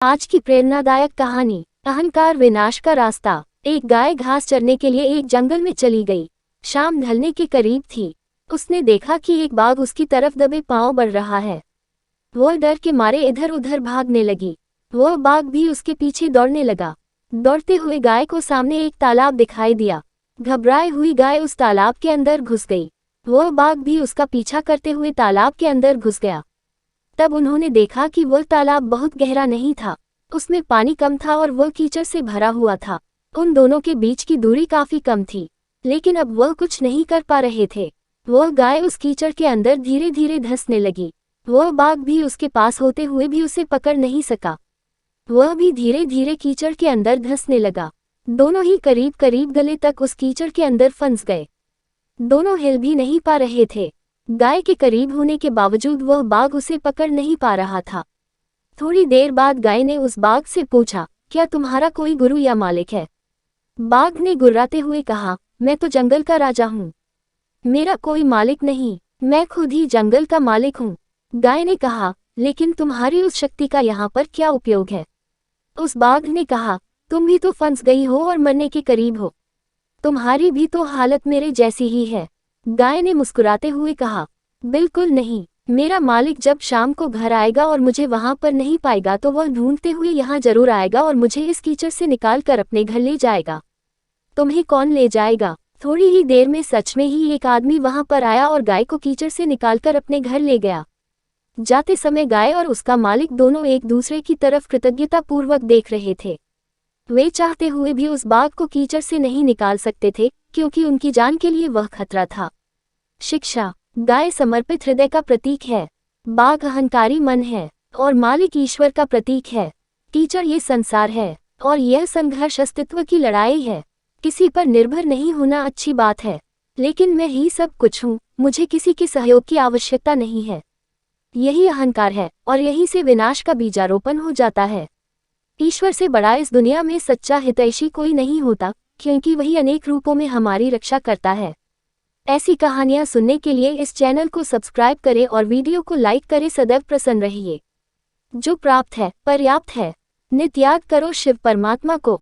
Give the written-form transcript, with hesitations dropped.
आज की प्रेरणादायक कहानी, अहंकार विनाश का रास्ता। एक गाय घास चरने के लिए एक जंगल में चली गई। शाम ढलने के करीब थी। उसने देखा कि एक बाघ उसकी तरफ दबे पांव बढ़ रहा है। वह डर के मारे इधर उधर भागने लगी। वह बाघ भी उसके पीछे दौड़ने लगा। दौड़ते हुए गाय को सामने एक तालाब दिखाई दिया। घबराई हुई गाय उस तालाब के अंदर घुस गई। वह बाघ भी उसका पीछा करते हुए तालाब के अंदर घुस गया। तब उन्होंने देखा कि वह तालाब बहुत गहरा नहीं था, उसमें पानी कम था और वह कीचड़ से भरा हुआ था। उन दोनों के बीच की दूरी काफी कम थी, लेकिन अब वह कुछ नहीं कर पा रहे थे। वह गाय उस कीचड़ के अंदर धीरे धीरे धंसने लगी। वह बाघ भी उसके पास होते हुए भी उसे पकड़ नहीं सका। वह भी धीरे धीरे कीचड़ के अंदर धंसने लगा। दोनों ही करीब करीब गले तक उस कीचड़ के अंदर फंस गए। दोनों हिल भी नहीं पा रहे थे। गाय के करीब होने के बावजूद वह बाघ उसे पकड़ नहीं पा रहा था। थोड़ी देर बाद गाय ने उस बाघ से पूछा, क्या तुम्हारा कोई गुरु या मालिक है? बाघ ने गुर्राते हुए कहा, मैं तो जंगल का राजा हूँ। मेरा कोई मालिक नहीं, मैं खुद ही जंगल का मालिक हूँ। गाय ने कहा, लेकिन तुम्हारी उस शक्ति का यहाँ पर क्या उपयोग है? उस बाघ ने कहा, तुम भी तो फंस गई हो और मरने के करीब हो। तुम्हारी भी तो हालत मेरे जैसी ही है। गाय ने मुस्कुराते हुए कहा, बिल्कुल नहीं, मेरा मालिक जब शाम को घर आएगा और मुझे वहां पर नहीं पाएगा तो वह ढूंढते हुए यहाँ जरूर आएगा और मुझे इस कीचड़ से निकाल कर अपने घर ले जाएगा। तुम्हें कौन ले जाएगा? थोड़ी ही देर में सच में ही एक आदमी वहां पर आया और गाय को कीचड़ से निकालकर अपने घर ले गया। जाते समय गाय और उसका मालिक दोनों एक दूसरे की तरफ कृतज्ञतापूर्वक देख रहे थे। वे चाहते हुए भी उस बाघ को कीचड़ से नहीं निकाल सकते थे, क्योंकि उनकी जान के लिए वह खतरा था। शिक्षा। गाय समर्पित हृदय का प्रतीक है, बाघ अहंकारी मन है और मालिक ईश्वर का प्रतीक है। कीचड़ ये संसार है और यह संघर्ष अस्तित्व की लड़ाई है। किसी पर निर्भर नहीं होना अच्छी बात है, लेकिन मैं ही सब कुछ हूँ, मुझे किसी के सहयोग की आवश्यकता नहीं है। यही अहंकार है और यहीं से विनाश का बीजारोपण हो जाता है। ईश्वर से बड़ा इस दुनिया में सच्चा हितैषी कोई नहीं होता, क्योंकि वही अनेक रूपों में हमारी रक्षा करता है। ऐसी कहानियां सुनने के लिए इस चैनल को सब्सक्राइब करें और वीडियो को लाइक करें। सदैव प्रसन्न रहिए। जो प्राप्त है पर्याप्त है। नित्य याद करो शिव परमात्मा को।